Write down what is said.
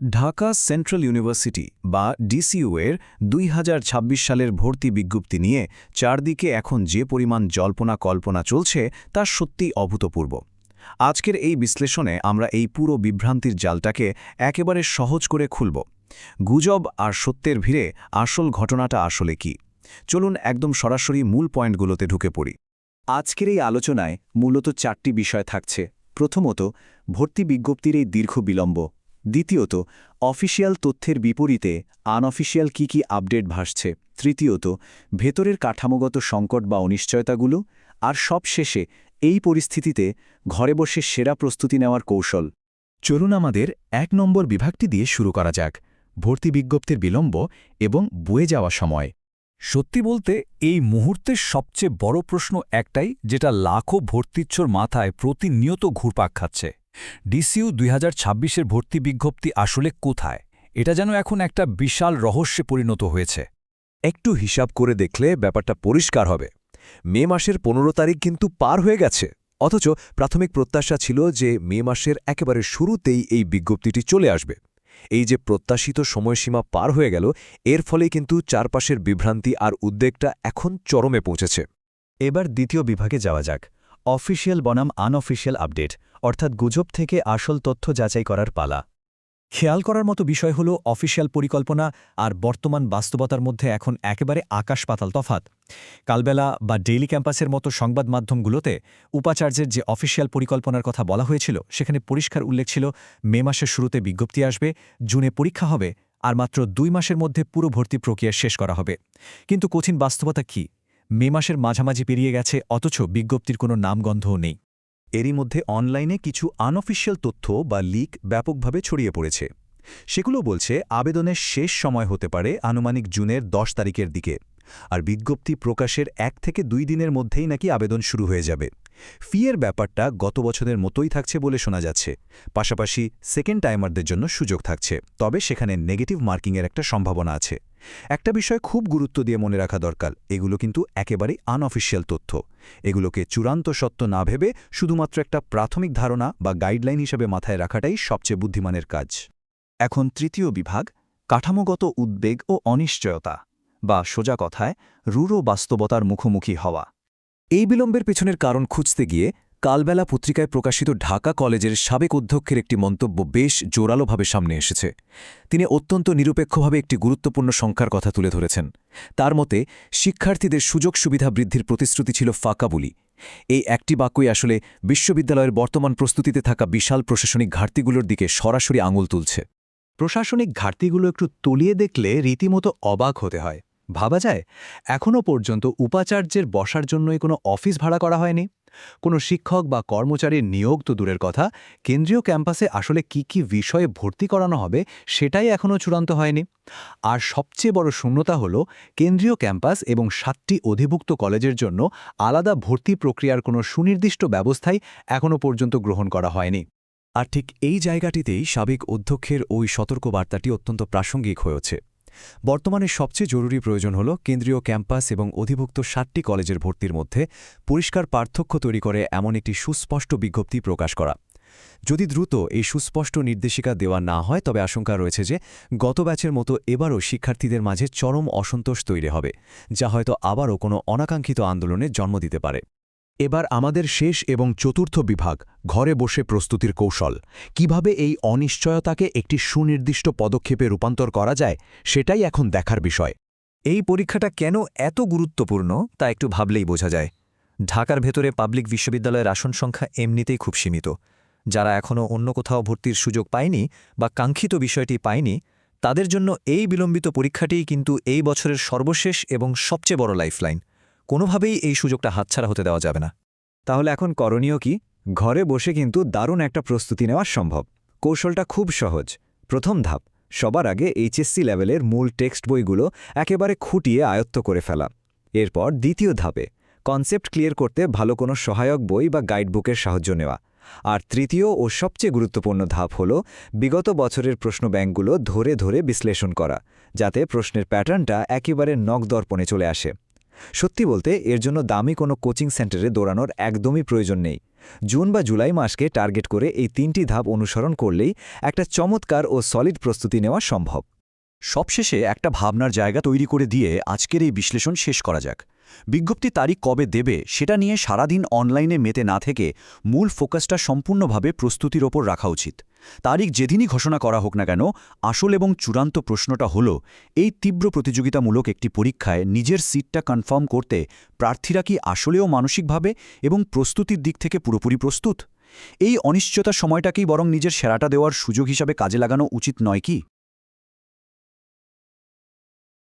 Dhaka central university বা DCU এর ২০২৬ সালের ভর্তি বিজ্ঞপ্তি নিয়ে চারদিকে এখন যে পরিমাণ জল্পনা কল্পনা চলছে তা সত্যিই অভূতপূর্ব। আজকের এই বিশ্লেষণে আমরা এই পুরো বিভ্রান্তির জালটাকে একেবারে সহজ করে খুলব। গুজব আর সত্যের ভিড়ে আসল ঘটনাটা আসলে কি? চলুন একদম সরাসরি মূল পয়েন্টগুলোতে ঢুকে পড়ি। আজকের এই আলোচনায় মূলত চারটি বিষয় থাকছে। প্রথমত, ভর্তি বিজ্ঞপ্তির এই দীর্ঘ বিলম্ব। দ্বিতীয়ত, অফিসিয়াল তথ্যের বিপরীতে আনঅফিসিয়াল কি আপডেট ভাসছে। তৃতীয়ত, ভেতরের কাঠামোগত সংকট বা অনিশ্চয়তাগুলো। আর সবশেষে, এই পরিস্থিতিতে ঘরে বসে সেরা প্রস্তুতি নেওয়ার কৌশল। চলুন আমাদের ১ নম্বর বিভাগটি দিয়ে শুরু করা যাক, ভর্তি বিজ্ঞপ্তির বিলম্ব এবং বয়ে যাওয়া সময়। সত্যি বলতে এই মুহূর্তের সবচেয়ে বড় প্রশ্ন একটাই, যেটা লাখো ভর্তিচ্ছর মাথায় প্রতিনিয়ত ঘুরপাক খাচ্ছে। ডিসিইউ ২০২৬-এর ভর্তি বিজ্ঞপ্তি আসলে কোথায়? এটা যেন এখন একটা বিশাল রহস্যে পরিণত হয়েছে। একটু হিসাব করে দেখলে ব্যাপারটা পরিষ্কার হবে। মে মাসের ১৫ তারিখ কিন্তু পার হয়ে গেছে, অথচ প্রাথমিক প্রত্যাশা ছিল যে মে মাসের একেবারে শুরুতেই এই বিজ্ঞপ্তিটি চলে আসবে। এই যে প্রত্যাশিত সময়সীমা পার হয়ে গেল, এর ফলেই কিন্তু চারপাশের বিভ্রান্তি আর উদ্বেগটা এখন চরমে পৌঁছেছে। এবার দ্বিতীয় বিভাগে যাওয়া যাক, অফিসিয়াল বনাম আনঅফিসিয়াল আপডেট, অর্থাৎ গুজব থেকে আসল তথ্য যাচাই করার পালা। খেয়াল করার মতো বিষয় হল অফিসিয়াল পরিকল্পনা আর বর্তমান বাস্তবতার মধ্যে এখন একেবারে আকাশ-পাতাল তফাত। কালবেলা বা ডেইলি ক্যাম্পাসের মতো সংবাদ মাধ্যমগুলোতে উপাচার্যের যে অফিসিয়াল পরিকল্পনার কথা বলা হয়েছিল, সেখানে পরিষ্কার উল্লেখ ছিল মে মাসের শুরুতে বিজ্ঞপ্তি আসবে, জুনে পরীক্ষা হবে, আর মাত্র ২ মাসের মধ্যে পুরো ভর্তি প্রক্রিয়া শেষ করা হবে। কিন্তু কঠিন বাস্তবতা কি? মে মাসের মাঝামাঝি পেরিয়ে গেছে, অথচ বিজ্ঞপ্তির কোনো নামগন্ধও নেই। এরই মধ্যে অনলাইনে কিছু আনঅফিসিয়াল তথ্য বা লিক ব্যাপকভাবে ছড়িয়ে পড়েছে। সেগুলো বলছে আবেদনের শেষ সময় হতে পারে আনুমানিক জুনের ১০ তারিখের দিকে, আর বিজ্ঞপ্তি প্রকাশের ১ থেকে ২ দিনের মধ্যেই নাকি আবেদন শুরু হয়ে যাবে। ফিয়ের ব্যাপারটা গত বছরের মতোই থাকছে বলে শোনা যাচ্ছে। পাশাপাশি সেকেন্ড টাইমারদের জন্য সুযোগ থাকছে, তবে সেখানে নেগেটিভ মার্কিংয়ের একটা সম্ভাবনা আছে। একটা বিষয় খুব গুরুত্ব দিয়ে মনে রাখা দরকার, এগুলো কিন্তু একেবারেই আনঅফিসিয়াল তথ্য। এগুলোকে চূড়ান্ত সত্য না ভেবে শুধুমাত্র একটা প্রাথমিক ধারণা বা গাইডলাইন হিসেবে মাথায় রাখাটাই সবচেয়ে বুদ্ধিমানের কাজ। এখন তৃতীয় বিভাগ, কাঠামোগত উদ্বেগ ও অনিশ্চয়তা, বা সোজা কথায় রূঢ় বাস্তবতার মুখোমুখি হওয়া। এই বিলম্বের পেছনের কারণ খুঁজতে গিয়ে কালবেলা পত্রিকায় প্রকাশিত ঢাকা কলেজের সাবেক অধ্যক্ষের একটি মন্তব্য বেশ জোরালোভাবে সামনে এসেছে। তিনি অত্যন্ত নিরপেক্ষভাবে একটি গুরুত্বপূর্ণ সংখ্যার কথা তুলে ধরেছেন। তার মতে, শিক্ষার্থীদের সুযোগ সুবিধা বৃদ্ধির প্রতিশ্রুতি ছিল ফাঁকা বুলি। এই একটি বাক্যই আসলে বিশ্ববিদ্যালয়ের বর্তমান প্রস্তুতিতে থাকা বিশাল প্রশাসনিক ঘাটতিগুলোর দিকে সরাসরি আঙুল তুলছে। প্রশাসনিক ঘাটতিগুলো একটু তলিয়ে দেখলে রীতিমতো অবাক হতে হয়। ভাবা যায়, এখনও পর্যন্ত উপাচার্যের বসার জন্যই কোনো অফিস ভাড়া করা হয়নি। কোনো শিক্ষক বা কর্মচারীর নিয়োগ তো দূরের কথা, কেন্দ্রীয় ক্যাম্পাসে আসলে কি বিষয়ে ভর্তি করানো হবে সেটাই এখনও চূড়ান্ত হয়নি। আর সবচেয়ে বড় শূন্যতা হল, কেন্দ্রীয় ক্যাম্পাস এবং ৭টি অধিভুক্ত কলেজের জন্য আলাদা ভর্তি প্রক্রিয়ার কোনো সুনির্দিষ্ট ব্যবস্থাই এখনও পর্যন্ত গ্রহণ করা হয়নি। আর ঠিক এই জায়গাটিতেই সাবেক অধ্যক্ষের ওই সতর্কবার্তাটি অত্যন্ত প্রাসঙ্গিক হয়েছে। বর্তমানে সবচেয়ে জরুরি প্রয়োজন হল কেন্দ্রীয় ক্যাম্পাস এবং অধিভুক্ত ৭টি কলেজের ভর্তির মধ্যে পরিষ্কার পার্থক্য তৈরি করে এমন একটি সুস্পষ্ট বিজ্ঞপ্তি প্রকাশ করা। যদি দ্রুত এই সুস্পষ্ট নির্দেশিকা দেওয়া না হয়, তবে আশঙ্কা রয়েছে যে গত ব্যাচের মতো এবারও শিক্ষার্থীদের মাঝে চরম অসন্তোষ তৈরি হবে, যা হয়তো আবারও কোনো অনাকাঙ্ক্ষিত আন্দোলনের জন্ম দিতে পারে। এবার আমাদের শেষ এবং চতুর্থ বিভাগ, ঘরে বসে প্রস্তুতির কৌশল। কিভাবে এই অনিশ্চয়তাকে একটি সুনির্দিষ্ট পদক্ষেপে রূপান্তর করা যায়, সেটাই এখন দেখার বিষয়। এই পরীক্ষাটা কেন এত গুরুত্বপূর্ণ তা একটু ভাবলেই বোঝা যায়। ঢাকার ভেতরে পাবলিক বিশ্ববিদ্যালয়ের আসন সংখ্যা এমনিতেই খুব সীমিত। যারা এখনও অন্য কোথাও ভর্তির সুযোগ পায়নি বা কাঙ্ক্ষিত বিষয়টি পায়নি, তাদের জন্য এই বিলম্বিত পরীক্ষাটিই কিন্তু এই বছরের সর্বশেষ এবং সবচেয়ে বড় লাইফলাইন। কোনোভাবেই এই সুযোগটা হাতছাড়া হতে দেওয়া যাবে না। তাহলে এখন করণীয় কি? ঘরে বসে কিন্তু দারুণ একটা প্রস্তুতি নেওয়া সম্ভব। কৌশলটা খুব সহজ। প্রথম ধাপ, সবার আগে এইচএসসি লেভেলের মূল টেক্সট বইগুলো একেবারে খুঁটিয়ে আয়ত্ত করে ফেলা। এরপর দ্বিতীয় ধাপে কনসেপ্ট ক্লিয়ার করতে ভালো কোনো সহায়ক বই বা গাইডবুকের সাহায্য নেওয়া। আর তৃতীয় ও সবচেয়ে গুরুত্বপূর্ণ ধাপ হল বিগত বছরের প্রশ্ন ব্যাংকগুলো ধরে ধরে বিশ্লেষণ করা, যাতে প্রশ্নের প্যাটার্নটা একেবারে নখদর্পণে চলে আসে। সত্যি বলতে, এর জন্য দামি কোনো কোচিং সেন্টারে দৌড়ানোর একদমই প্রয়োজন নেই। জুন বা জুলাই মাসকে টার্গেট করে এই 3টি ধাপ অনুসরণ করলেই একটা চমৎকার ও সলিড প্রস্তুতি নেওয়া সম্ভব। সবশেষে একটা ভাবনার জায়গা তৈরি করে দিয়ে আজকের এই বিশ্লেষণ শেষ করা যাক। বিজ্ঞপ্তি তারিখ কবে দেবে সেটা নিয়ে সারাদিন অনলাইনে মেতে না থেকে মূল ফোকাসটা সম্পূর্ণভাবে প্রস্তুতির ওপর রাখা উচিত। তারিখ যেদিনই ঘোষণা করা হোক না কেন, আসল এবং চূড়ান্ত প্রশ্নটা হলো, এই তীব্র প্রতিযোগিতামূলক একটি পরীক্ষায় নিজের সিটটা কনফার্ম করতে প্রার্থীরা কি আসলেও মানসিকভাবে এবং প্রস্তুতির দিক থেকে পুরোপুরি প্রস্তুত? এই অনিশ্চয়তার সময়টাকেই বরং নিজের সেরাটা দেওয়ার সুযোগ হিসাবে কাজে লাগানো উচিত নয় কি?